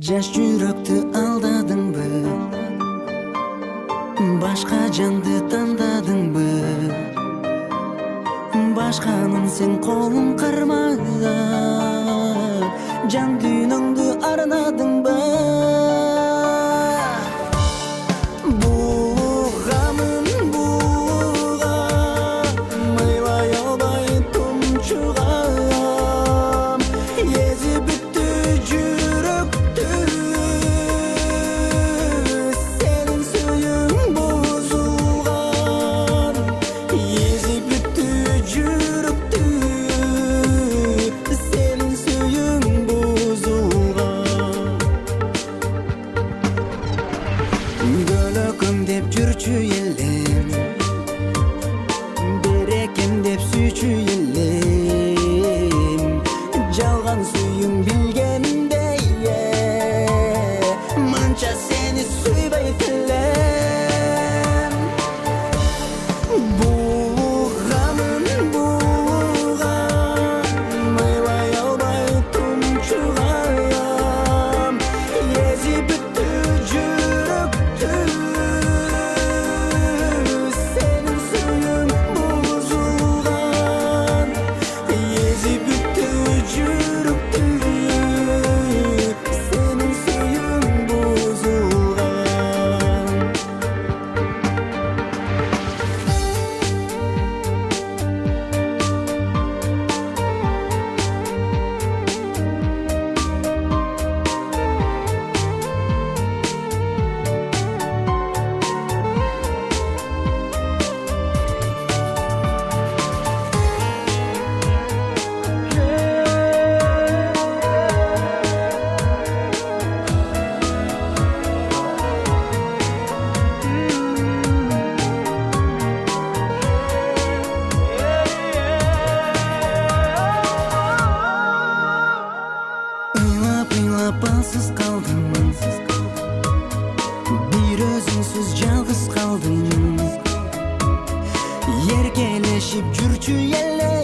Жаш жүрөктү алдадыңбы? Башка жанды тандадыңбы? Башканын сен колуң кармаган жан дүйнөңдү арнадыңбы? Бугамын буга, мыйлай албай тумчугам, езип бүттү жүрөктү, сенин сүйүң бузулган, езип бүттү жүрөктү, сенин сүйүң бузулган. Көлөкөм деп жүрчү элем, берекем деп сүйчү элем, жалган сүйүң билгендей мынча сени сүйбөйт элем. Бугамын буга, мыйлай албай тумчугам, езип бүттү жүрөктү, сенин сүйүң бузулган, езип бүттү жүрөктү, сенин сүйүң бузулган. Ыйлап алсыз калдым, бир өзүңсүз жалгыз калдым. Эркелешип жүрчү эле